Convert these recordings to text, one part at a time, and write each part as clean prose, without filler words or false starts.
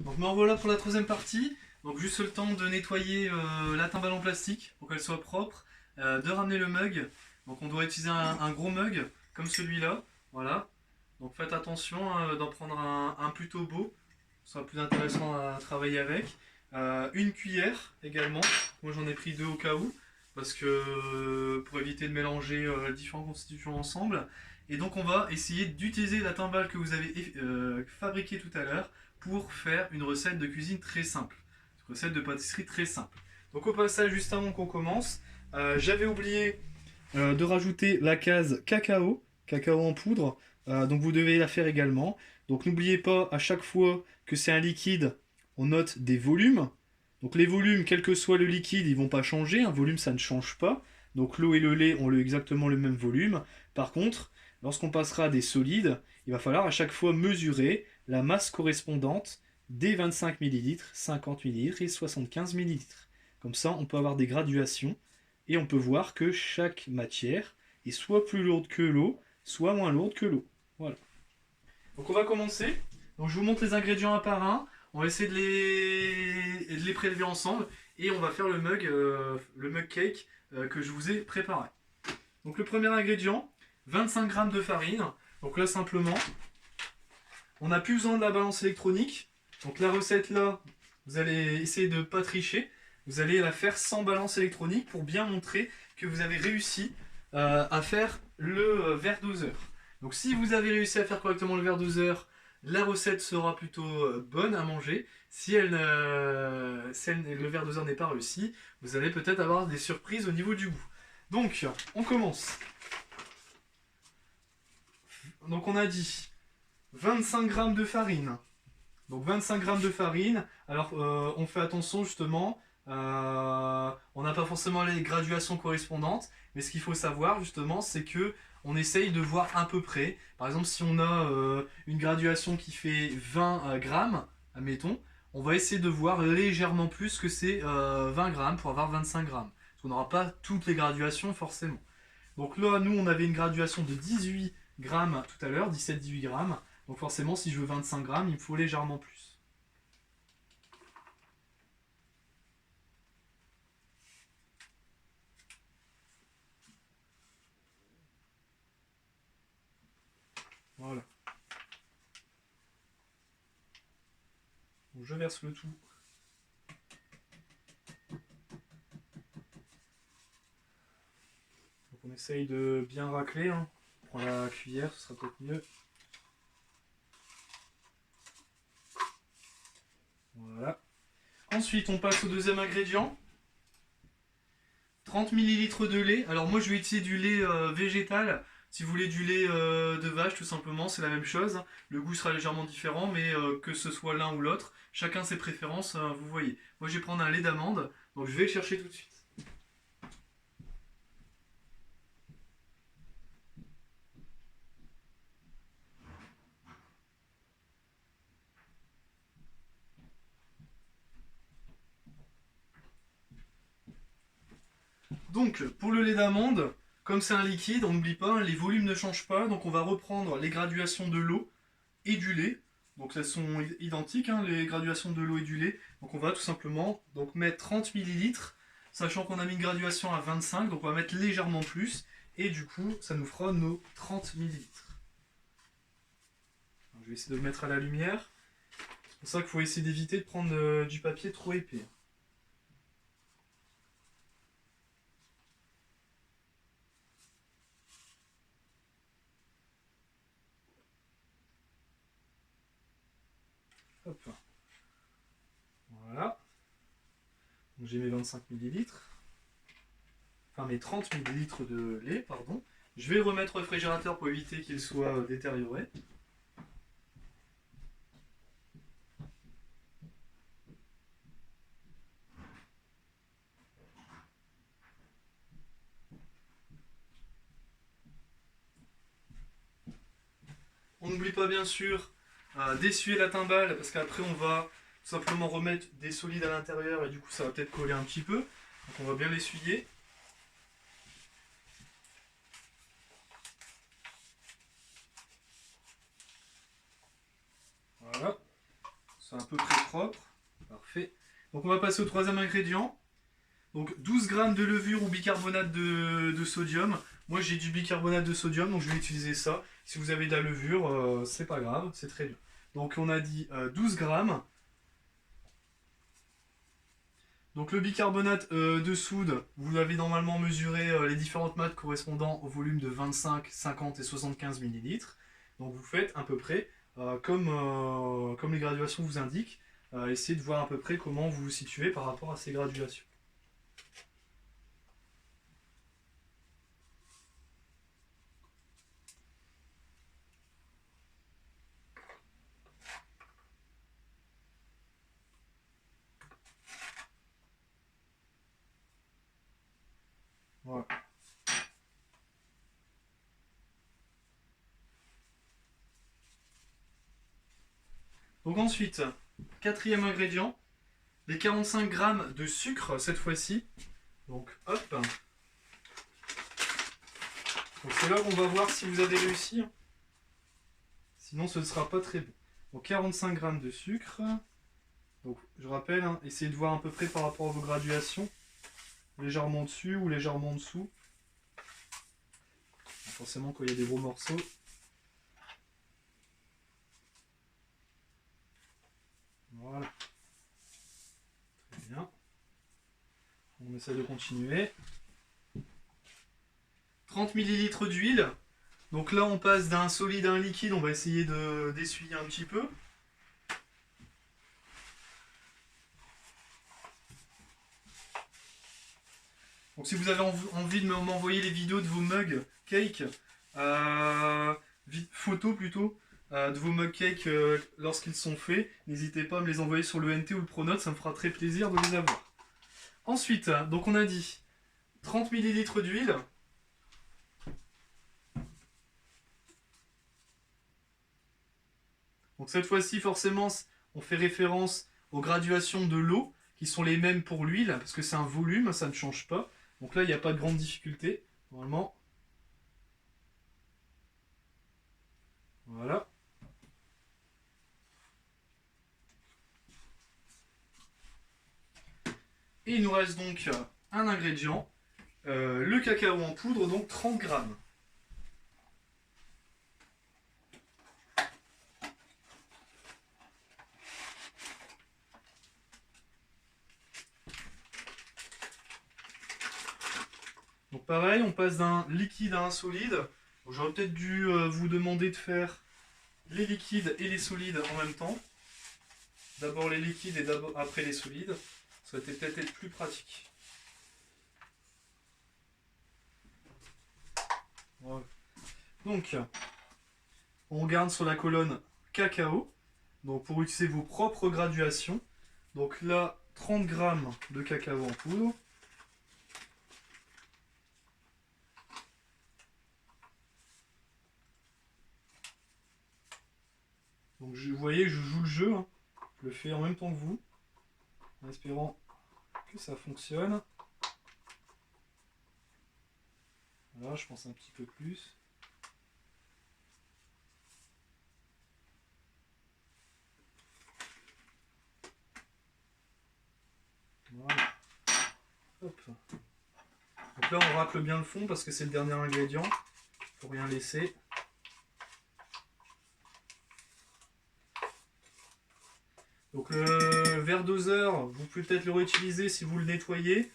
Donc me revoilà pour la troisième partie. Donc juste le temps de nettoyer la timbale en plastique pour qu'elle soit propre, de ramener le mug. Donc on doit utiliser un gros mug comme celui-là. Voilà. Donc faites attention d'en prendre un plutôt beau. Ce sera plus intéressant à travailler avec. Une cuillère également. Moi j'en ai pris deux au cas où. Parce que pour éviter de mélanger différentes constitutions ensemble. Et donc on va essayer d'utiliser la timbale que vous avez fabriquée tout à l'heure pour faire une recette de cuisine très simple. Une recette de pâtisserie très simple. Donc au passage, juste avant qu'on commence, j'avais oublié de rajouter la case cacao, cacao en poudre. Donc vous devez la faire également. Donc n'oubliez pas à chaque fois que c'est un liquide, on note des volumes. Donc les volumes, quel que soit le liquide, ils vont pas changer. Un volume, ça ne change pas. Donc l'eau et le lait ont exactement le même volume. Par contre, lorsqu'on passera à des solides, il va falloir à chaque fois mesurer la masse correspondante des 25 ml, 50 ml et 75 ml. Comme ça, on peut avoir des graduations et on peut voir que chaque matière est soit plus lourde que l'eau, soit moins lourde que l'eau. Voilà. Donc on va commencer. Donc je vous montre les ingrédients un par un. On va essayer de les prélever ensemble et on va faire le mug cake que je vous ai préparé. Donc le premier ingrédient, 25 g de farine. Donc là simplement, on n'a plus besoin de la balance électronique. Donc la recette là, vous allez essayer de ne pas tricher. Vous allez la faire sans balance électronique pour bien montrer que vous avez réussi à faire le verre doseur. Donc si vous avez réussi à faire correctement le verre doseur, la recette sera plutôt bonne à manger. Si le verre doseur n'est pas réussi, vous allez peut-être avoir des surprises au niveau du goût. Donc on commence. Donc on a dit 25 g de farine. Donc 25 g de farine. Alors on fait attention justement. On n'a pas forcément les graduations correspondantes, mais ce qu'il faut savoir justement, c'est que on essaye de voir à peu près. Par exemple, si on a une graduation qui fait 20 grammes, admettons, on va essayer de voir légèrement plus que ces 20 grammes pour avoir 25 grammes. Parce qu'on n'aura pas toutes les graduations forcément. Donc là, nous, on avait une graduation de 18 grammes tout à l'heure, 17-18 grammes. Donc forcément, si je veux 25 grammes, il me faut légèrement plus. Voilà. Donc je verse le tout. Donc on essaye de bien racler. Hein. On prend la cuillère, ce sera peut-être mieux. Voilà. Ensuite, on passe au deuxième ingrédient. 30 ml de lait. Alors moi, je vais utiliser du lait végétal. Si vous voulez du lait de vache, tout simplement, c'est la même chose. Le goût sera légèrement différent, mais que ce soit l'un ou l'autre, chacun ses préférences, vous voyez. Moi, je vais prendre un lait d'amande, donc je vais le chercher tout de suite. Donc, pour le lait d'amande, comme c'est un liquide, on n'oublie pas, les volumes ne changent pas, donc on va reprendre les graduations de l'eau et du lait. Donc elles sont identiques, hein, les graduations de l'eau et du lait. Donc on va tout simplement mettre 30 ml, sachant qu'on a mis une graduation à 25, donc on va mettre légèrement plus, et du coup ça nous fera nos 30 ml. Je vais essayer de le mettre à la lumière. C'est pour ça qu'il faut essayer d'éviter de prendre du papier trop épais. Hop. Voilà. Donc j'ai mes 25 ml. Enfin mes 30 ml de lait, pardon. Je vais le remettre au réfrigérateur pour éviter qu'il soit détérioré. On n'oublie pas bien sûr d'essuyer la timbale parce qu'après on va tout simplement remettre des solides à l'intérieur et du coup ça va peut-être coller un petit peu. Donc on va bien l'essuyer. Voilà. c'est à peu près propre. Parfait. Donc on va passer au troisième ingrédient. Donc 12 g de levure ou bicarbonate de sodium. Moi j'ai du bicarbonate de sodium, donc je vais utiliser ça. Si vous avez de la levure, c'est pas grave, c'est très bien. Donc on a dit 12 g. Donc le bicarbonate de soude, vous avez normalement mesuré les différentes maths correspondant au volume de 25, 50 et 75 ml. Donc vous faites à peu près comme les graduations vous indiquent. Essayez de voir à peu près comment vous vous situez par rapport à ces graduations. Voilà. Donc ensuite, quatrième ingrédient, les 45 g de sucre cette fois-ci. Donc hop. Donc c'est là qu'on va voir si vous avez réussi. Sinon ce ne sera pas très bon. Donc 45 g de sucre. Donc je rappelle, hein, essayez de voir à peu près par rapport à vos graduations. Légèrement dessus ou légèrement en dessous. Forcément quand il y a des gros morceaux. Voilà. Très bien. On essaie de continuer. 30 ml d'huile. Donc là on passe d'un solide à un liquide. On va essayer d'essuyer un petit peu. Donc si vous avez envie de m'envoyer les vidéos de vos mugs cake, photos plutôt, de vos mug cake lorsqu'ils sont faits, n'hésitez pas à me les envoyer sur le NT ou le Pronote, ça me fera très plaisir de les avoir. Ensuite, donc on a dit 30 ml d'huile. Donc cette fois-ci, forcément, on fait référence aux graduations de l'eau, qui sont les mêmes pour l'huile, parce que c'est un volume, ça ne change pas. Donc là, il n'y a pas de grande difficulté, normalement. Voilà. Et il nous reste donc un ingrédient, le cacao en poudre, donc 30 g. Donc pareil, on passe d'un liquide à un solide. J'aurais peut-être dû vous demander de faire les liquides et les solides en même temps. D'abord les liquides et après les solides. Ça aurait peut-être être plus pratique. Voilà. Donc, on garde sur la colonne cacao. Donc pour utiliser vos propres graduations. Donc là, 30 g de cacao en poudre. Donc vous voyez, je joue le jeu, hein. Je le fais en même temps que vous, en espérant que ça fonctionne. Voilà, je pense un petit peu plus. Voilà. Hop. Donc là, on racle bien le fond parce que c'est le dernier ingrédient. Il ne faut rien laisser. Donc le verre doseur, vous pouvez peut-être le réutiliser si vous le nettoyez.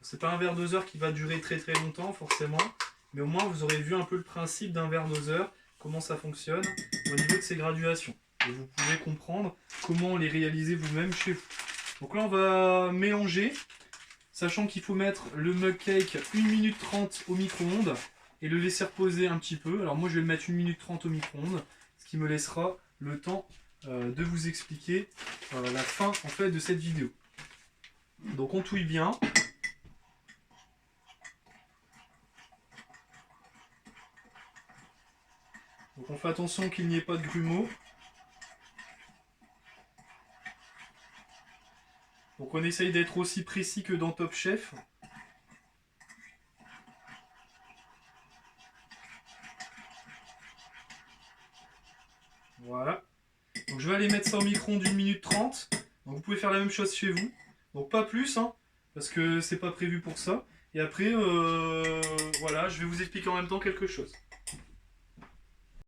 C'est pas un verre doseur qui va durer très très longtemps forcément, mais au moins vous aurez vu un peu le principe d'un verre doseur, comment ça fonctionne au niveau de ses graduations. Et vous pouvez comprendre comment les réaliser vous-même chez vous. Donc là on va mélanger, sachant qu'il faut mettre le mug cake 1 minute 30 au micro-ondes et le laisser reposer un petit peu. Alors moi je vais le mettre 1 minute 30 au micro-ondes, ce qui me laissera le temps de vous expliquer la fin en fait de cette vidéo. Donc on touille bien. Donc on fait attention qu'il n'y ait pas de grumeaux. Donc on essaye d'être aussi précis que dans Top Chef. Voilà. Donc je vais aller mettre ça au micro-ondes d'une minute 30. Donc vous pouvez faire la même chose chez vous. Donc pas plus, hein, parce que c'est pas prévu pour ça. Et après, voilà, je vais vous expliquer en même temps quelque chose.